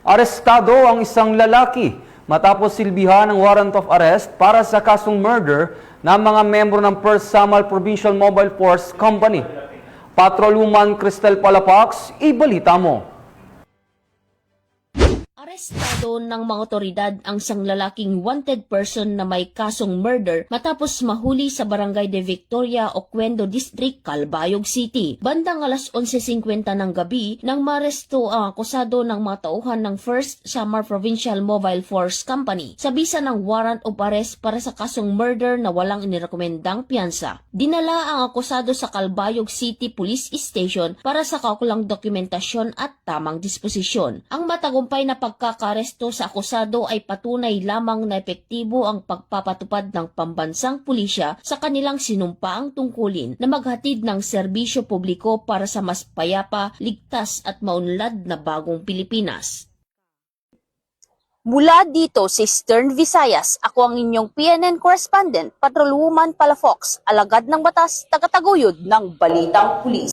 Arestado ang isang lalaki matapos silbihan ng warrant of arrest para sa kasong murder ng mga membro ng First Samar Provincial Mobile Force Company. Patrolwoman Cristel Palafox, ibalita mo. Arestado ng mga otoridad ang isang lalaking wanted person na may kasong murder matapos mahuli sa Barangay de Victoria, Oquendo District, Calbayog City. Bandang alas 11:50 ng gabi nang maresto ang akusado ng mga tauhan ng First Samar Provincial Mobile Force Company sa bisa ng warrant of arrest para sa kasong murder na walang inirekomendang piyansa. Dinala ang akusado sa Calbayog City Police Station para sa kaukulang dokumentasyon at tamang disposisyon. Ang matagumpay na pagkakaresto sa akusado ay patunay lamang na epektibo ang pagpapatupad ng pambansang pulisya sa kanilang sinumpaang tungkulin na maghatid ng serbisyo publiko para sa mas payapa, ligtas at maunlad na bagong Pilipinas. Mula dito sa Eastern Visayas, ako ang inyong PNN correspondent, Patrolwoman Palafox, alagad ng batas, tagataguyod ng Balitang Pulis.